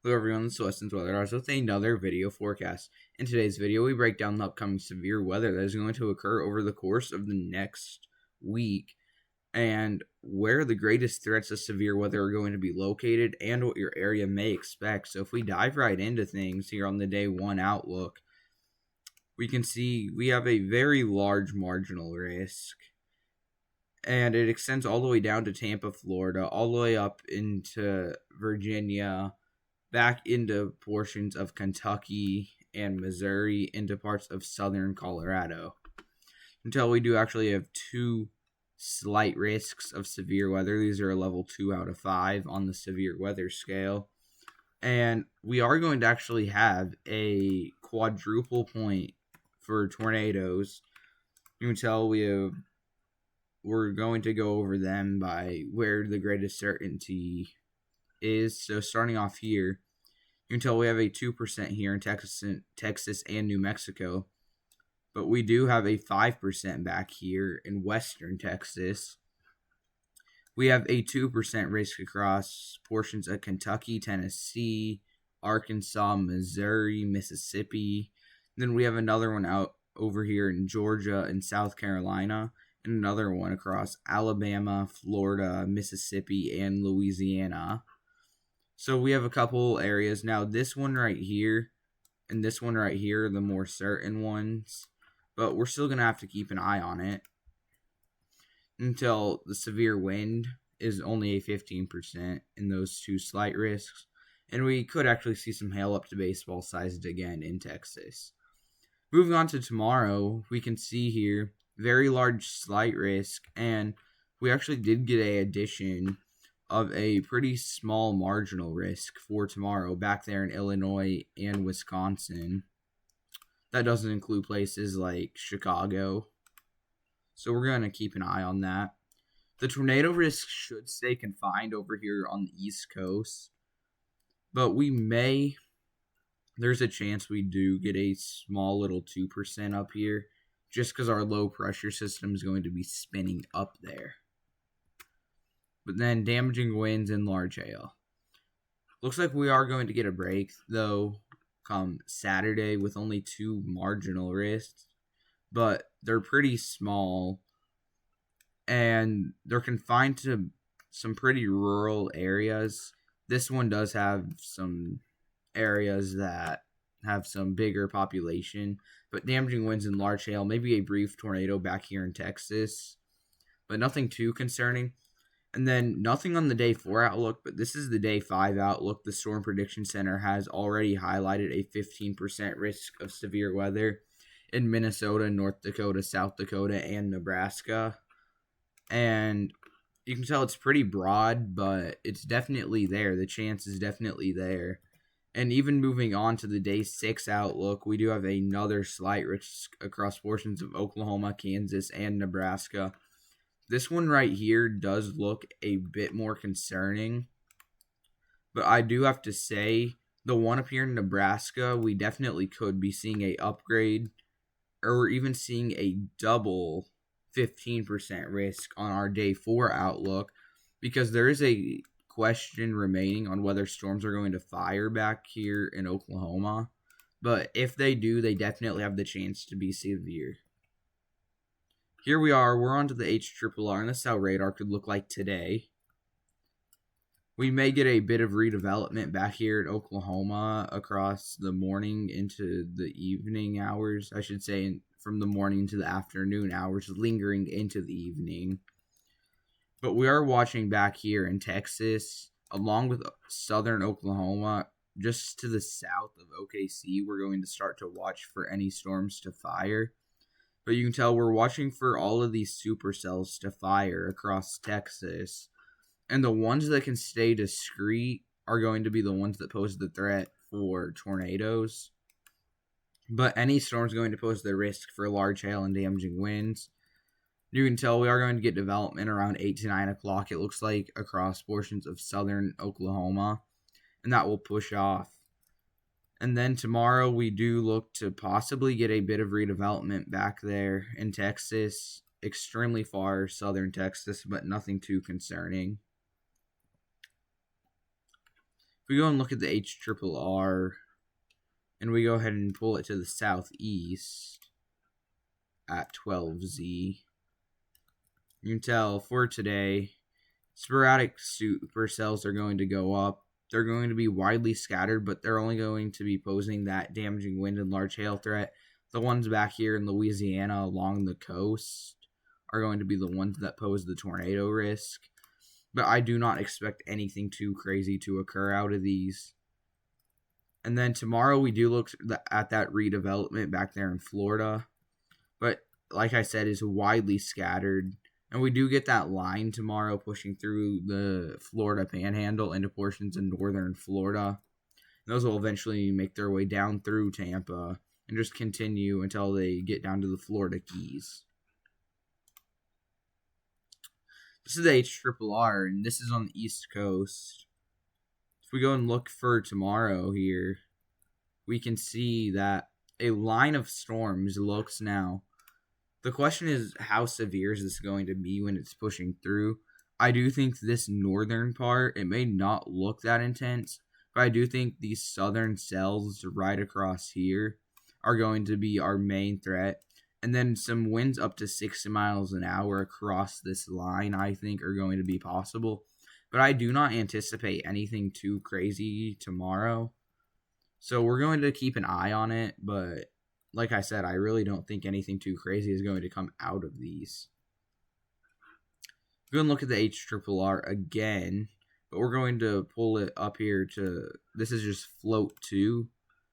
Hello everyone, this is Weston's Weather House with another video forecast. In today's video, we break down the upcoming severe weather that is going to occur over the course of the next week and where the greatest threats of severe weather are going to be located and what your area may expect. So if we dive right into things here on the day one outlook, we can see we have a very large marginal risk. And it extends all the way down to Tampa, Florida, all the way up into Virginia, back into portions of Kentucky and Missouri, into parts of southern Colorado. Until we do actually have two slight risks of severe weather. These are a level 2 out of 5 on the severe weather scale. And we are going to actually have a quadruple point for tornadoes. You can tell we're going to go over them by where the greatest certainty is. So starting off here, you can tell we have a 2% here in Texas and New Mexico, but we do have a 5% back here in western Texas. We have a 2% risk across portions of Kentucky, Tennessee, Arkansas, Missouri, Mississippi. Then we have another one out over here in Georgia and South Carolina, and another one across Alabama, Florida, Mississippi, and Louisiana. So we have a couple areas. Now this one right here and this one right here are the more certain ones, but we're still going to have to keep an eye on it until the severe wind is only a 15% in those two slight risks. And we could actually see some hail up to baseball sized again in Texas. Moving on to tomorrow, we can see here very large slight risk, and we actually did get a addition of a pretty small marginal risk for tomorrow back there in Illinois and Wisconsin. That doesn't include places like Chicago. So we're going to keep an eye on that. The tornado risk should stay confined over here on the East Coast, but there's a chance we do get a small little 2% up here just because our low pressure system is going to be spinning up there. But then damaging winds and large hail. Looks like we are going to get a break, though, come Saturday with only two marginal risks, but they're pretty small, and they're confined to some pretty rural areas. This one does have some areas that have some bigger population, but damaging winds and large hail, maybe a brief tornado back here in Texas, but nothing too concerning. And then nothing on the day 4 outlook, but this is the day 5 outlook. The Storm Prediction Center has already highlighted a 15% risk of severe weather in Minnesota, North Dakota, South Dakota, and Nebraska. And you can tell it's pretty broad, but it's definitely there. The chance is definitely there. And even moving on to the day 6 outlook, we do have another slight risk across portions of Oklahoma, Kansas, and Nebraska. This one right here does look a bit more concerning, but I do have to say the one up here in Nebraska, we definitely could be seeing a upgrade or even seeing a double 15% risk on our day 4 outlook, because there is a question remaining on whether storms are going to fire back here in Oklahoma. But if they do, they definitely have the chance to be severe. Here we are, we're onto the HRRR, and this is how radar could look like today. We may get a bit of redevelopment back here in Oklahoma across the morning into the evening hours. I should say from the morning to the afternoon hours, lingering into the evening. But we are watching back here in Texas, along with southern Oklahoma, just to the south of OKC. We're going to start to watch for any storms to fire. But you can tell we're watching for all of these supercells to fire across Texas. And the ones that can stay discreet are going to be the ones that pose the threat for tornadoes. But any storm is going to pose the risk for large hail and damaging winds. You can tell we are going to get development around 8 to 9 o'clock, it looks like, across portions of southern Oklahoma. And that will push off. And then tomorrow we do look to possibly get a bit of redevelopment back there in Texas. Extremely far southern Texas, but nothing too concerning. If we go and look at the HRRR, and we go ahead and pull it to the southeast at 12Z, you can tell for today, sporadic supercells are going to go up. They're going to be widely scattered, but they're only going to be posing that damaging wind and large hail threat. The ones back here in Louisiana along the coast are going to be the ones that pose the tornado risk. But I do not expect anything too crazy to occur out of these. And then tomorrow we do look at that redevelopment back there in Florida. But like I said, is widely scattered. And we do get that line tomorrow pushing through the Florida Panhandle into portions of northern Florida. Those will eventually make their way down through Tampa and just continue until they get down to the Florida Keys. This is the HRRR, and this is on the East Coast. If we go and look for tomorrow here, we can see that a line of storms looks now. The question is, how severe is this going to be when it's pushing through? I do think this northern part, it may not look that intense, but I do think these southern cells right across here are going to be our main threat. And then some winds up to 60 miles an hour across this line, I think, are going to be possible. But I do not anticipate anything too crazy tomorrow. So we're going to keep an eye on it. But like I said, I really don't think anything too crazy is going to come out of these. We're going to look at the HRRR again. But we're going to pull it up here to... This is just float 2.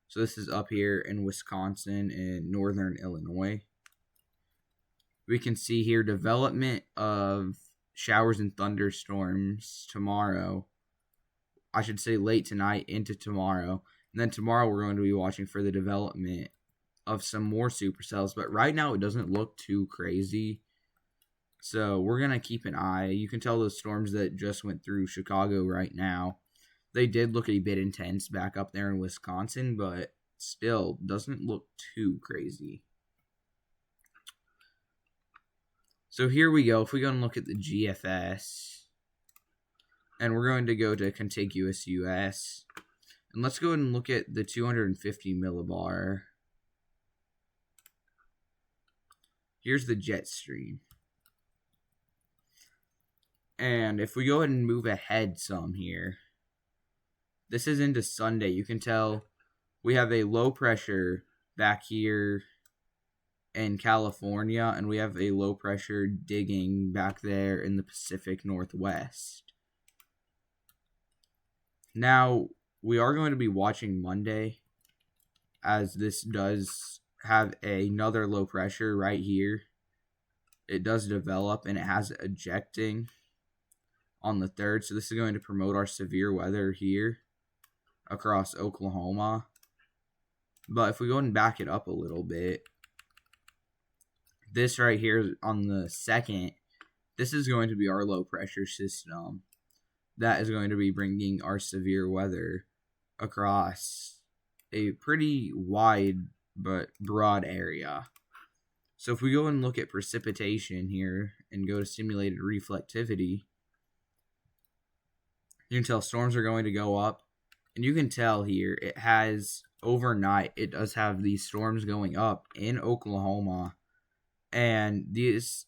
So this is up here in Wisconsin and northern Illinois. We can see here development of showers and thunderstorms tomorrow. I should say late tonight into tomorrow. And then tomorrow we're going to be watching for the development of some more supercells. But right now it doesn't look too crazy. So we're going to keep an eye. You can tell the storms that just went through Chicago right now, they did look a bit intense back up there in Wisconsin, but still doesn't look too crazy. So here we go. If we go and look at the GFS, and we're going to go to contiguous US, and let's go ahead and look at the 250 millibar. Here's the jet stream. And if we go ahead and move ahead some here, this is into Sunday. You can tell we have a low pressure back here in California, and we have a low pressure digging back there in the Pacific Northwest. Now, we are going to be watching Monday, as this does have another low pressure right here. It does develop, and it has ejecting on the 3rd, so this is going to promote our severe weather here across Oklahoma. But if we go and back it up a little bit, this right here on the 2nd, this is going to be our low pressure system. That is going to be bringing our severe weather across a pretty wide but broad area. So if we go and look at precipitation here and go to simulated reflectivity, you can tell storms are going to go up. And you can tell here, it has overnight, it does have these storms going up in Oklahoma. And this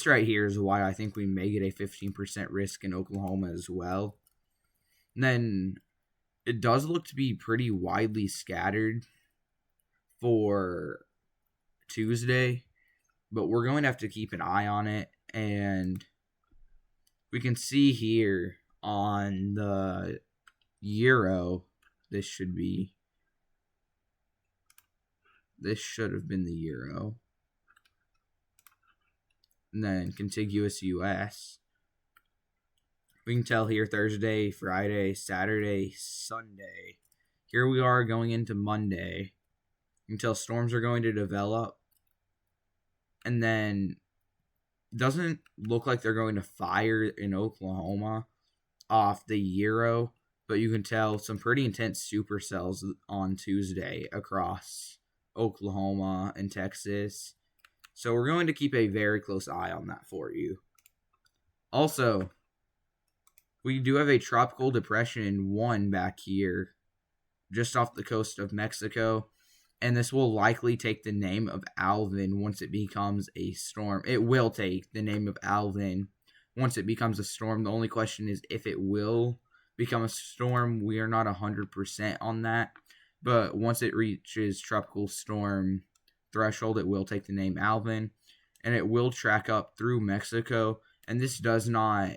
right here is why I think we may get a 15% risk in Oklahoma as well. And then it does look to be pretty widely scattered for Tuesday. But we're going to have to keep an eye on it. And we can see here on the Euro, this should have been the Euro. And then contiguous US. We can tell here Thursday, Friday, Saturday, Sunday. Here we are going into Monday. You can tell storms are going to develop. And then doesn't look like they're going to fire in Oklahoma off the Euro. But you can tell some pretty intense supercells on Tuesday across Oklahoma and Texas. So we're going to keep a very close eye on that for you. Also, We do have a tropical depression 1 back here, just off the coast of Mexico, and this will likely take the name of Alvin once it becomes a storm. It will take the name of Alvin once it becomes a storm. The only question is if it will become a storm. We are not 100% on that, but once it reaches tropical storm threshold, it will take the name Alvin, and it will track up through Mexico, and this does not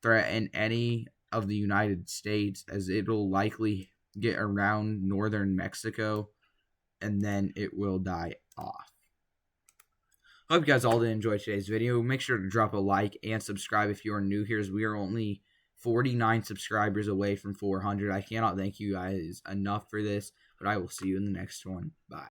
threaten any of the United States, as it'll likely get around northern Mexico and then it will die off. Hope you guys all did enjoy today's video. Make sure to drop a like and subscribe if you are new here, as we are only 49 subscribers away from 400. I cannot thank you guys enough for this, but I will see you in the next one. Bye.